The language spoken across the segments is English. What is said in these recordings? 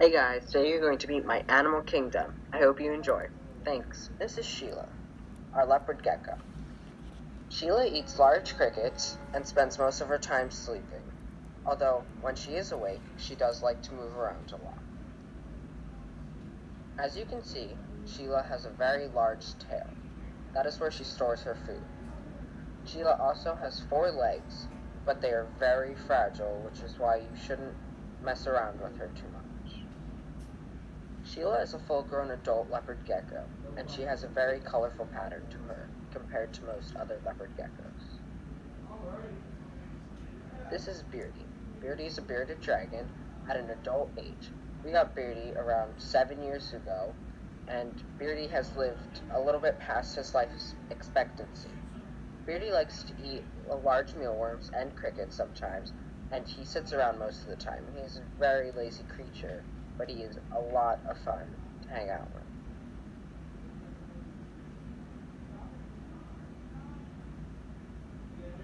Hey guys, today you're going to meet my animal kingdom. I hope you enjoy. Thanks. This is Sheila, our leopard gecko. Sheila eats large crickets and spends most of her time sleeping, although when she is awake, she does like to move around a lot. As you can see, Sheila has a very large tail. That is where she stores her food. Sheila also has 4 legs, but they are very fragile, which is why you shouldn't mess around with her too much. Sheila is a full-grown adult leopard gecko, and she has a very colorful pattern to her, compared to most other leopard geckos. This is Beardy. Beardy is a bearded dragon at an adult age. We got Beardy around 7 years ago, and Beardy has lived a little bit past his life expectancy. Beardy likes to eat large mealworms and crickets sometimes, and he sits around most of the time. He is a very lazy creature, but he is a lot of fun to hang out with.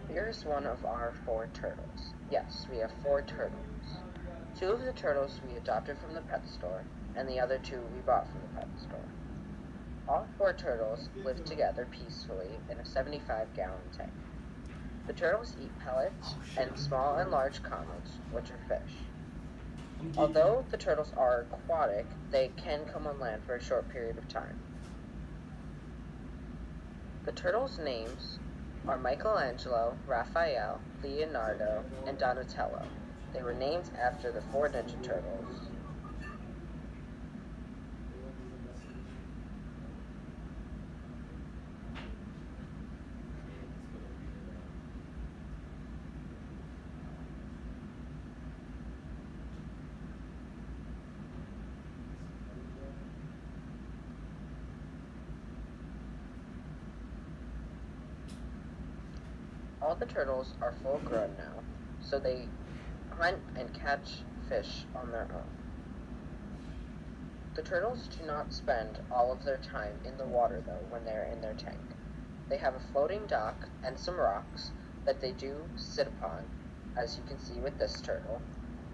Here's one of our 4 turtles. Yes, we have 4 turtles. 2 of the turtles we adopted from the pet store, and the other 2 we bought from the pet store. All 4 turtles live together peacefully in a 75-gallon tank. The turtles eat pellets and small and large comets, which are fish. Although the turtles are aquatic, they can come on land for a short period of time. The turtles' names are Michelangelo, Raphael, Leonardo, and Donatello. They were named after the 4 Ninja Turtles. All the turtles are full grown now, so they hunt and catch fish on their own. The turtles do not spend all of their time in the water, though, when they are in their tank. They have a floating dock and some rocks that they do sit upon, as you can see with this turtle,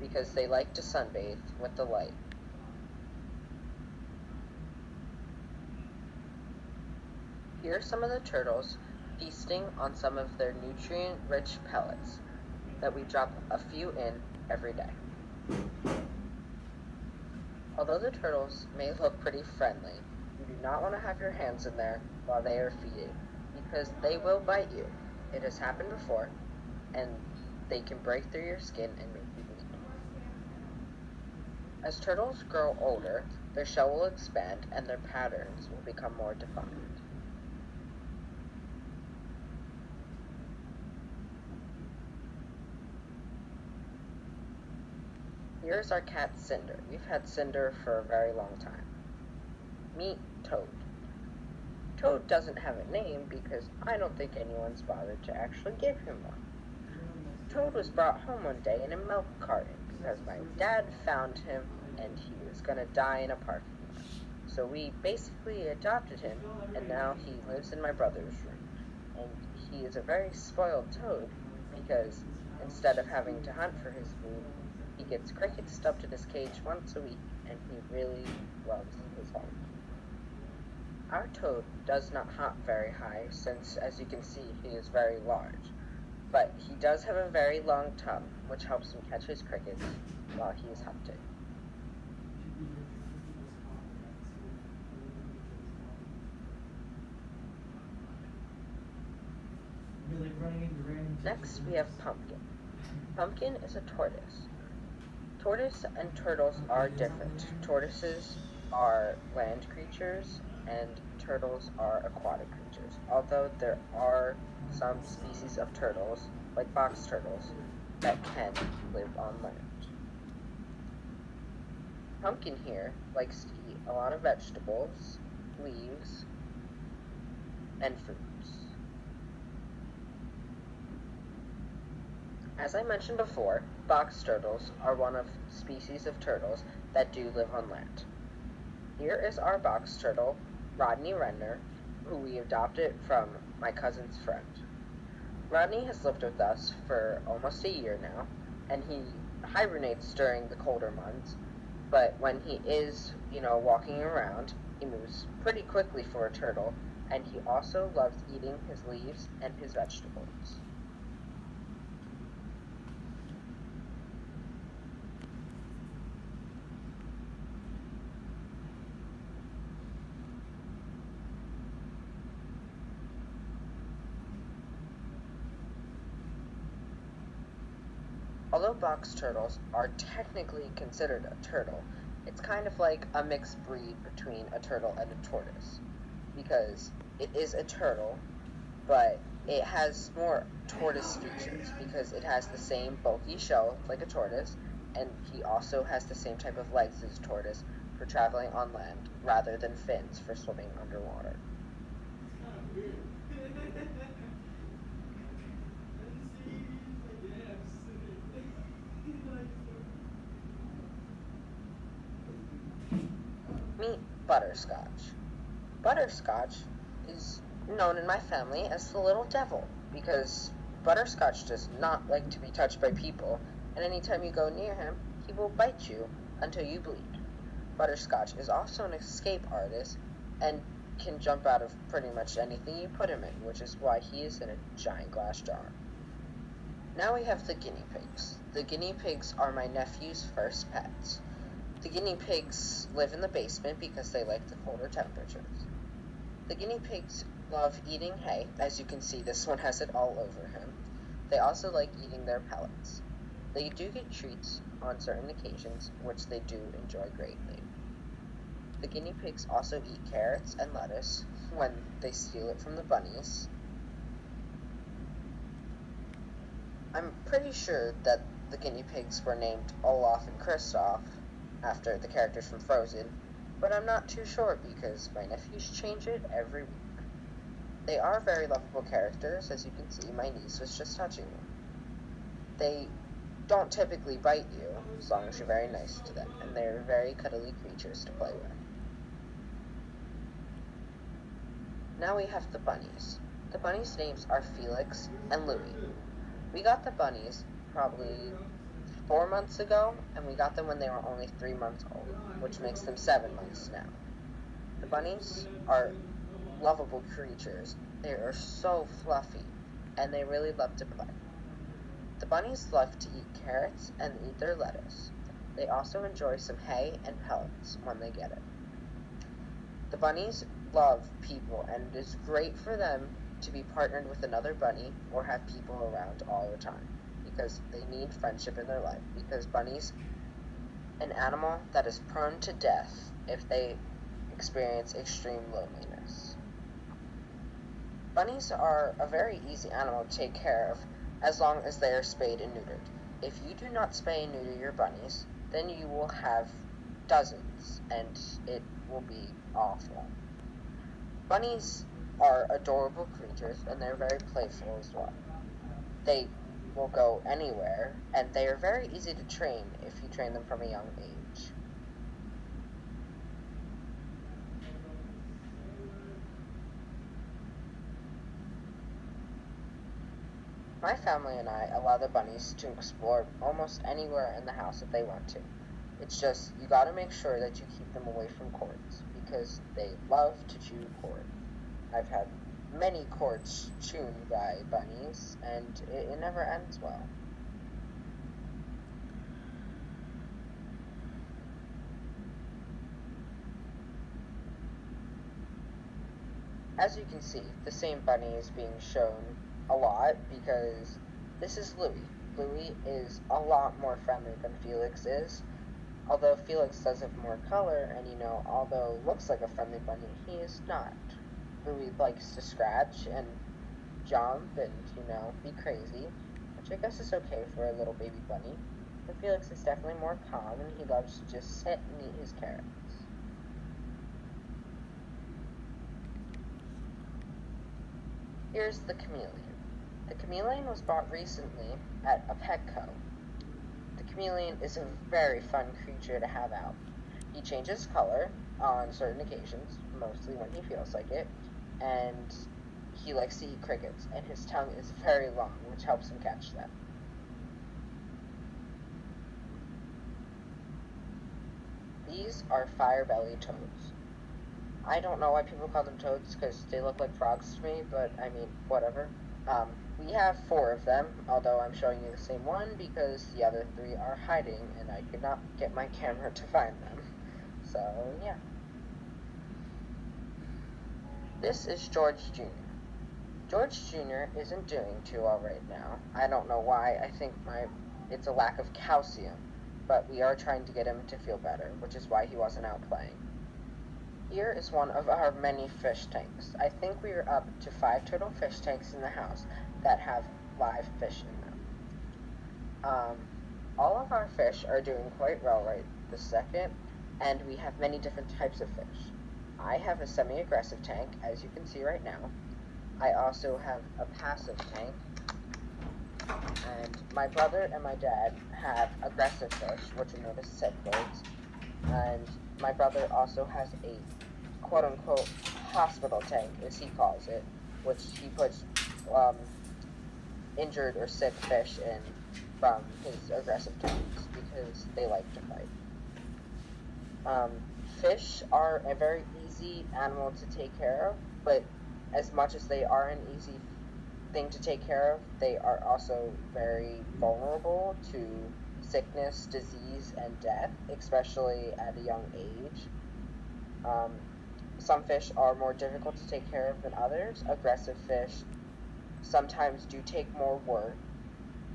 because they like to sunbathe with the light. Here are some of the turtles feasting on some of their nutrient-rich pellets that we drop a few in every day. Although the turtles may look pretty friendly, you do not want to have your hands in there while they are feeding, because they will bite you. It has happened before, and they can break through your skin and make you bleed. As turtles grow older, their shell will expand and their patterns will become more defined. Here's our cat Cinder. We've had Cinder for a very long time. Meet Toad. Toad doesn't have a name because I don't think anyone's bothered to actually give him one. Toad was brought home one day in a milk carton because my dad found him and he was going to die in a parking lot. So we basically adopted him, and now he lives in my brother's room. And he is a very spoiled Toad because instead of having to hunt for his food, he gets crickets stuffed in his cage once a week, and he really loves his home. Our Toad does not hop very high since, as you can see, he is very large. But he does have a very long tongue, which helps him catch his crickets while he is hunting. Next, we have Pumpkin. Pumpkin is a tortoise. Tortoise and turtles are different. Tortoises are land creatures, and turtles are aquatic creatures, although there are some species of turtles, like box turtles, that can live on land. Pumpkin here likes to eat a lot of vegetables, leaves, and fruits. As I mentioned before, box turtles are one of species of turtles that do live on land. Here is our box turtle, Rodney Renner, who we adopted from my cousin's friend. Rodney has lived with us for almost a year now, and he hibernates during the colder months, But when he is, walking around, he moves pretty quickly for a turtle, and he also loves eating his leaves and his vegetables. Although box turtles are technically considered a turtle, it's kind of like a mixed breed between a turtle and a tortoise, because it is a turtle, but it has more tortoise features because it has the same bulky shell like a tortoise, and he also has the same type of legs as a tortoise for traveling on land rather than fins for swimming underwater. Meet Butterscotch. Butterscotch is known in my family as the little devil because Butterscotch does not like to be touched by people, and anytime you go near him, he will bite you until you bleed. Butterscotch is also an escape artist and can jump out of pretty much anything you put him in, which is why he is in a giant glass jar. Now we have the guinea pigs. The guinea pigs are my nephew's first pets. The guinea pigs live in the basement because they like the colder temperatures. The guinea pigs love eating hay. As you can see, this one has it all over him. They also like eating their pellets. They do get treats on certain occasions, which they do enjoy greatly. The guinea pigs also eat carrots and lettuce when they steal it from the bunnies. I'm pretty sure that the guinea pigs were named Olaf and Kristoff after the characters from Frozen, but I'm not too sure because my nephews change it every week. They are very lovable characters. As you can see, my niece was just touching them. They don't typically bite you as long as you're very nice to them, and they're very cuddly creatures to play with. Now we have the bunnies. The bunnies' names are Felix and Louie. We got the bunnies probably 4 months ago, and we got them when they were only 3 months old, which makes them 7 months now. The bunnies are lovable creatures. They are so fluffy, and they really love to play. The bunnies love to eat carrots and eat their lettuce. They also enjoy some hay and pellets when they get it. The bunnies love people, and it is great for them to be partnered with another bunny or have people around all the time because they need friendship in their life, because bunnies, an animal that is prone to death if they experience extreme loneliness. Bunnies are a very easy animal to take care of as long as they are spayed and neutered. If you do not spay and neuter your bunnies, then you will have dozens, and it will be awful. Bunnies are adorable creatures, and they're very playful as well. They will go anywhere, and they are very easy to train if you train them from a young age. My family and I allow the bunnies to explore almost anywhere in the house that they want to. It's just, you gotta make sure that you keep them away from cords, because they love to chew cord. I've had many cords chewed by bunnies, and it never ends well. As you can see, the same bunny is being shown a lot because this is Louie. Louie is a lot more friendly than Felix is. Although Felix does have more color, and although looks like a friendly bunny, he is not. Louie likes to scratch and jump and, be crazy, which I guess is okay for a little baby bunny. But Felix is definitely more calm, and he loves to just sit and eat his carrots. Here's the chameleon. The chameleon was bought recently at a Petco. The chameleon is a very fun creature to have out. He changes color on certain occasions, mostly when he feels like it, and he likes to eat crickets, and his tongue is very long, which helps him catch them. These are fire-belly toads. I don't know why people call them toads, because they look like frogs to me, but I mean, whatever. We have 4 of them, although I'm showing you the same one because the other 3 are hiding, and I could not get my camera to find them. So, yeah. This is George Jr. George Jr. isn't doing too well right now. I don't know why. I think it's a lack of calcium, but we are trying to get him to feel better, which is why he wasn't out playing. Here is one of our many fish tanks. I think we are up to 5 total fish tanks in the house that have live fish in them. All of our fish are doing quite well right this second, and we have many different types of fish. I have a semi-aggressive tank, as you can see right now. I also have a passive tank, and my brother and my dad have aggressive fish, which are known as cephaloids, and my brother also has a quote-unquote hospital tank, as he calls it, which he puts injured or sick fish in from his aggressive tanks because they like to fight. Fish are a very easy animal to take care of, but as much as they are an easy thing to take care of, they are also very vulnerable to sickness, disease, and death, especially at a young age. Some fish are more difficult to take care of than others. Aggressive fish sometimes do take more work,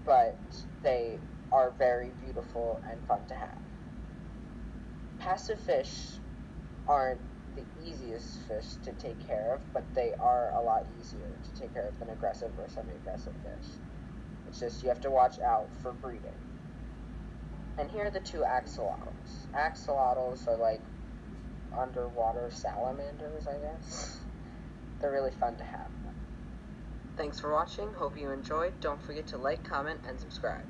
but they are very beautiful and fun to have. Passive fish aren't the easiest fish to take care of, but they are a lot easier to take care of than aggressive or semi-aggressive fish. It's just you have to watch out for breeding. And here are the 2 axolotls. Axolotls are like underwater salamanders, I guess. They're really fun to have. Thanks for watching. Hope you enjoyed. Don't forget to like, comment, and subscribe.